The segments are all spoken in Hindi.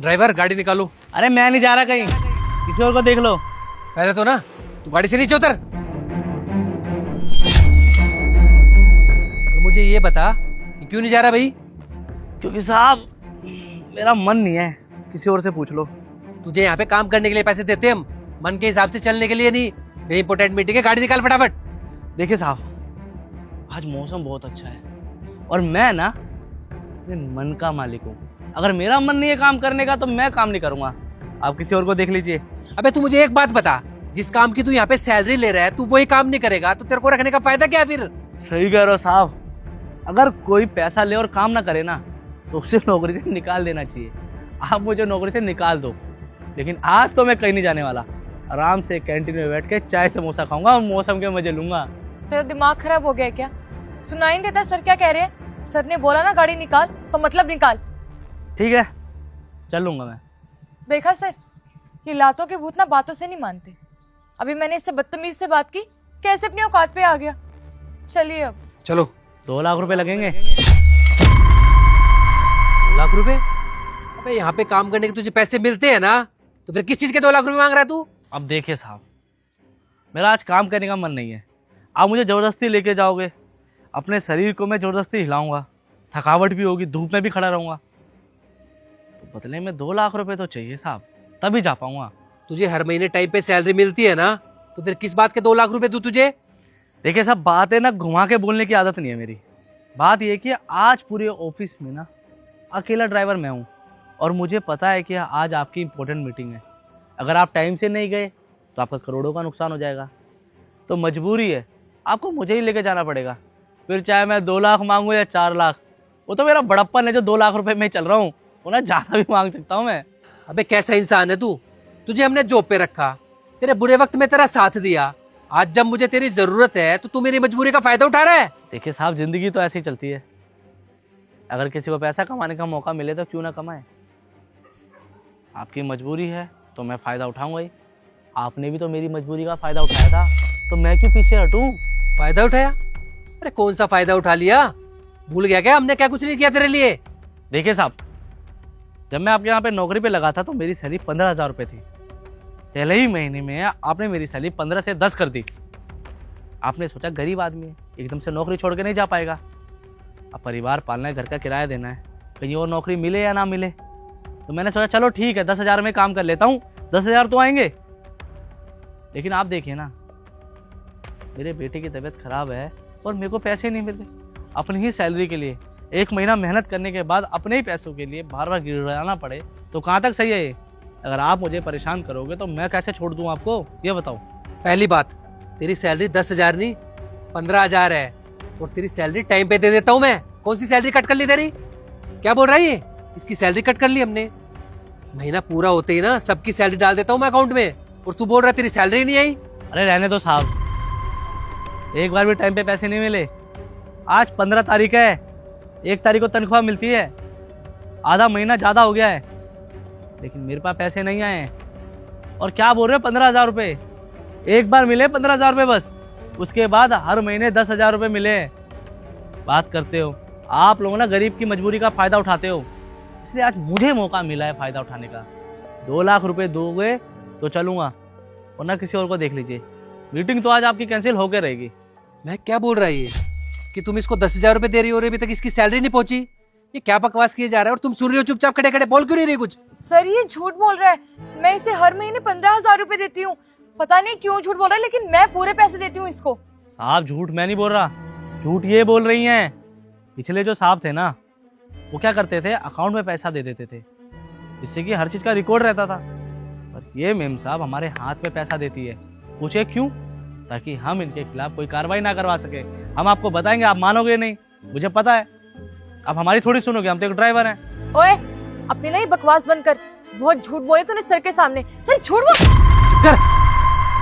ड्राइवर गाड़ी निकालो। अरे मैं नहीं जा रहा कहीं, किसी और को देख लो। पहले तो ना तू गाड़ी से नीचे उतर। और मुझे ये बता कि क्यों नहीं जा रहा भाई? क्योंकि साहब मेरा मन नहीं है, किसी और से पूछ लो। तुझे यहाँ पे काम करने के लिए पैसे देते हम, मन के हिसाब से चलने के लिए नहीं। मेरी इंपॉर्टेंट मीटिंग है, गाड़ी निकाल फटाफट। देखिए साहब, आज मौसम बहुत अच्छा है और मैं ना अपने मन का मालिक हूँ। अगर मेरा मन नहीं है काम करने का तो मैं काम नहीं करूँगा। आप किसी और को देख लीजिए। अबे तू मुझे एक बात बता, जिस काम की तू यहाँ पे सैलरी ले रहा है, तू वही काम नहीं करेगा तो तेरे को रखने का फायदा क्या फिर? सही कह रहे हो साहब, अगर कोई पैसा ले और काम ना करे ना तो उसे नौकरी से निकाल देना चाहिए। आप मुझे नौकरी से निकाल दो, लेकिन आज तो मैं कहीं नहीं जाने वाला। आराम से कैंटीन में बैठ के चाय समोसा खाऊंगा और मौसम के मजे लूंगा। तेरा दिमाग खराब हो गया है क्या? सुनाई नहीं देता सर क्या कह रहे हैं? सर ने बोला ना गाड़ी निकाल, तो मतलब निकाल। ठीक है, चल लूंगा मैं। देखा सर, ये लातों के भूत ना बातों से नहीं मानते। अभी मैंने इससे बदतमीज से बात की, कैसे अपनी औकात पे आ गया। चलिए अब चलो। 2 लाख रुपए लगेंगे। 2 लाख रुपए? अबे यहाँ पे काम करने के तुझे पैसे मिलते हैं ना, तो फिर किस चीज के 2 लाख रुपए मांग रहा है तू? अब देखिए साहब, मेरा आज काम करने का मन नहीं है। आप मुझे ज़बरदस्ती लेके जाओगे, अपने शरीर को मैं ज़बरदस्ती हिलाऊंगा, थकावट भी होगी, धूप में भी खड़ा रहूंगा। तो बदले में 2 लाख रुपए तो चाहिए साहब, तभी जा पाऊंगा। तुझे हर महीने टाइम पे सैलरी मिलती है ना, तो फिर किस बात के 2 लाख रुपए दूं तुझे? देखिए साहब, बात है ना, घुमा के बोलने की आदत नहीं है मेरी। बात यह कि आज पूरे ऑफिस में ना अकेला ड्राइवर मैं हूँ और मुझे पता है कि आज आपकी इंपॉर्टेंट मीटिंग है। अगर आप टाइम से नहीं गए तो आपका करोड़ों का नुकसान हो जाएगा। तो मजबूरी है, आपको मुझे ही लेके जाना पड़ेगा। फिर चाहे मैं 2 लाख मांगूँ या 4 लाख, वो तो मेरा बड़प्पन है जो 2 लाख रुपए में चल रहा हूँ, वो ना ज़्यादा भी मांग सकता हूँ मैं। अबे कैसा इंसान है तू? तुझे हमने जॉब पे रखा, तेरे बुरे वक्त में तेरा साथ दिया, आज जब मुझे तेरी जरूरत है तो तू मेरी मजबूरी का फायदा उठा रहा है। देखिए साहब, जिंदगी तो ऐसे ही चलती है। अगर किसी को पैसा कमाने का मौका मिले तो क्यों ना कमाए। आपकी मजबूरी है तो मैं फ़ायदा उठाऊंगा ही। आपने भी तो मेरी मजबूरी का फ़ायदा उठाया था, तो मैं क्यों पीछे हटूं? फायदा उठाया? अरे कौन सा फायदा उठा लिया? भूल गया क्या हमने क्या कुछ नहीं किया तेरे लिए? देखिए साहब, जब मैं आपके यहाँ पे नौकरी पे लगा था तो मेरी सैलरी 15,000 रुपये थी। पहले ही महीने में आपने मेरी सैलरी 15 से 10 कर दी। आपने सोचा गरीब आदमी है, एकदम से नौकरी छोड़ के नहीं जा पाएगा। अब परिवार पालना है, घर का किराया देना है, कहीं और नौकरी मिले या ना मिले। तो मैंने सोचा चलो ठीक है, 10,000 में काम कर लेता हूँ, 10,000 तो आएंगे। लेकिन आप देखिए ना, मेरे बेटे की तबीयत खराब है और मेरे को पैसे नहीं मिलते। अपनी ही सैलरी के लिए 1 महीना मेहनत करने के बाद अपने ही पैसों के लिए बार बार गिड़गिड़ाना पड़े तो कहाँ तक सही है ये? अगर आप मुझे परेशान करोगे तो मैं कैसे छोड़ दूँ आपको, ये बताओ। पहली बात, तेरी सैलरी 10,000 नहीं 15,000 है और तेरी सैलरी टाइम पे दे देता हूँ मैं। कौन सी सैलरी कट कर ली तेरी? क्या बोल रहा है ये? इसकी सैलरी कट कर ली हमने। महीना पूरा होते ही ना सबकी सैलरी डाल देता हूँ मैं अकाउंट में, और तू बोल रहा है तेरी सैलरी नहीं आई। अरे रहने दो साहब, एक बार भी टाइम पे पैसे नहीं मिले। आज 15 तारीख है, 1 तारीख को तनख्वाह मिलती है, आधा महीना ज़्यादा हो गया है, लेकिन मेरे पास पैसे नहीं आए हैं। और क्या बोल रहे हो 15,000 रुपये? एक बार मिले 15,000 रुपये बस, उसके बाद हर महीने 10,000 रुपये मिले। बात करते हो आप लोग ना, गरीब की मजबूरी का फ़ायदा उठाते हो, इसलिए आज मुझे मौका मिला है फ़ायदा उठाने का। 2 लाख रुपये दोगे तो चलूँगा, वरना किसी और को देख लीजिए। मीटिंग तो आज आपकी कैंसिल होकर रहेगी। मैं क्या बोल रहा है ये कि तुम इसको 10,000 रुपए दे रही हो और अभी तक इसकी सैलरी नहीं पहुंची? ये क्या बकवास किए जा रहा है और तुम सुन रही हो चुपचाप खड़े खड़े, बोल क्यों नहीं रही कुछ? सर ये झूठ बोल रहा है। मैं इसे हर महीने 15,000 रुपए देती हूँ। पता नहीं क्यों झूठ बोल रहा है, लेकिन मैं पूरे पैसे देती हूँ इसको। साहब झूठ मैं नहीं बोल रहा, झूठ ये बोल रही हैं। पिछले जो साहब थे ना, वो क्या करते थे, अकाउंट में पैसा दे देते थे, जिससे कि हर चीज़ का रिकॉर्ड रहता था। पर ये मेम साहब हमारे हाथ में पैसा देती है। पूछे क्यों? ताकि हम इनके खिलाफ कोई कार्रवाई ना करवा सके। हम आपको बताएंगे, आप मानोगे नहीं, मुझे पता है। आप हमारी थोड़ी सुनोगे, हम तो एक ड्राइवर हैं। ओए, अपनी ना ये बकवास बंद कर। बहुत झूठ बोले तूने सर के सामने। सर झूठ बोल। चुप कर,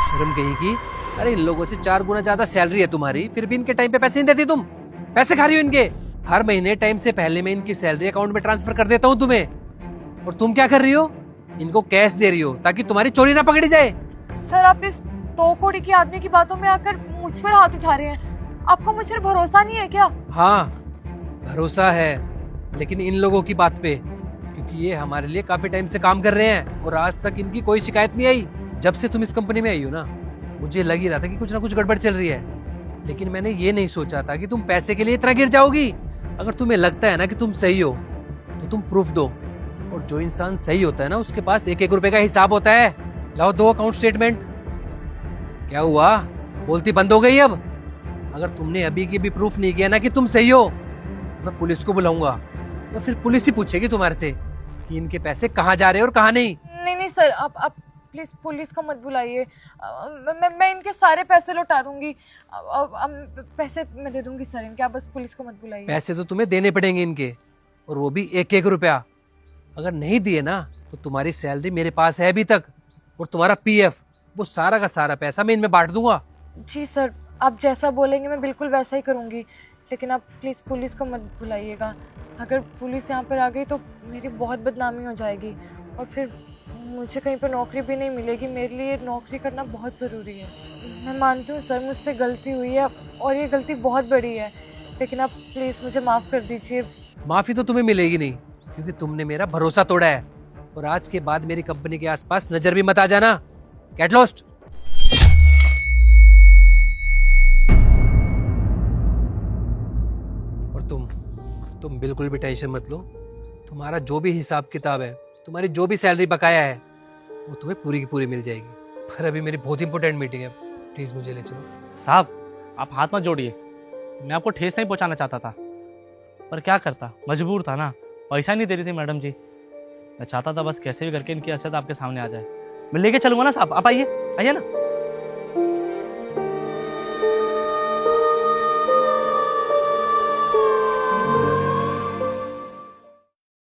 शर्म कहीं की। अरे इन लोगों से 4 गुना ज्यादा सैलरी है तुम्हारी, फिर भी इनके टाइम पे पैसे नहीं देती तुम। पैसे खा रही हो इनके। हर महीने टाइम से पहले मैं इनकी सैलरी अकाउंट में ट्रांसफर कर देता हूँ तुम्हें, और तुम क्या कर रही हो? इनको कैश दे रही हो ताकि तुम्हारी चोरी ना पकड़ी जाए। सर आप इस तोकोड़ी की आदमी की बातों में आकर मुझ पर हाथ उठा रहे हैं। आपको मुझ पर भरोसा नहीं है क्या? हाँ भरोसा है, लेकिन इन लोगों की बात पे, क्योंकि ये हमारे लिए काफी टाइम से काम कर रहे हैं और आज तक इनकी कोई शिकायत नहीं आई। जब से तुम इस कंपनी में आई हो ना, मुझे लग ही रहा था कि कुछ ना कुछ गड़बड़ चल रही है, लेकिन मैंने ये नहीं सोचा था कि तुम पैसे के लिए इतना गिर जाओगी। अगर तुम्हें लगता है ना कि तुम सही हो तो तुम प्रूफ दो, और जो इंसान सही होता है ना उसके पास एक एक रुपए का हिसाब होता है। लाओ दो अकाउंट स्टेटमेंट। क्या हुआ, बोलती बंद हो गई अब? अगर तुमने अभी की भी प्रूफ नहीं किया ना कि तुम सही हो, मैं पुलिस को बुलाऊंगा, तो फिर पुलिस ही पूछेगी तुम्हारे से कि इनके पैसे कहाँ जा रहे हैं और कहाँ नहीं। नहीं नहीं सर, आप प्लीज पुलिस को मत बुलाइए। मैं इनके सारे पैसे लौटा दूंगी। पैसे मैं दे दूंगी सर इनके, आप बस पुलिस को मत बुलाइए। पैसे तो तुम्हें देने पड़ेंगे इनके, और वो भी एक एक रुपया। अगर नहीं दिए ना तो तुम्हारी सैलरी मेरे पास है अभी तक, और तुम्हारा पीएफ, वो सारा का सारा पैसा मैं इनमें बांट दूंगा। जी सर, आप जैसा बोलेंगे मैं बिल्कुल वैसा ही करूंगी, लेकिन आप प्लीज़ पुलिस को मत बुलाइएगा। अगर पुलिस यहाँ पर आ गई तो मेरी बहुत बदनामी हो जाएगी, और फिर मुझे कहीं पर नौकरी भी नहीं मिलेगी। मेरे लिए नौकरी करना बहुत ज़रूरी है। मैं मानती हूँ सर मुझसे गलती हुई है, और ये गलती बहुत बड़ी है, लेकिन आप प्लीज़ मुझे माफ़ कर दीजिए। माफी तो तुम्हें मिलेगी नहीं, क्योंकि तुमने मेरा भरोसा तोड़ा है, और आज के बाद मेरी कंपनी के आसपास नजर भी मत आ जाना। Get lost. और तुम बिल्कुल भी टेंशन मत लो। तुम्हारा जो भी हिसाब किताब है, तुम्हारी जो भी सैलरी बकाया है, वो तुम्हें पूरी की पूरी मिल जाएगी। पर अभी मेरी बहुत इंपॉर्टेंट मीटिंग है, प्लीज मुझे ले चलो। साहब आप हाथ मत जोड़िए, मैं आपको ठेस नहीं पहुंचाना चाहता था, पर क्या करता, मजबूर था ना। पैसा नहीं दे रही थी मैडम जी, मैं चाहता था बस कैसे भी करके इनकी असलियत आपके सामने आ जाए। मैं लेके चलूंगा ना साहब, आप आइए आइए ना।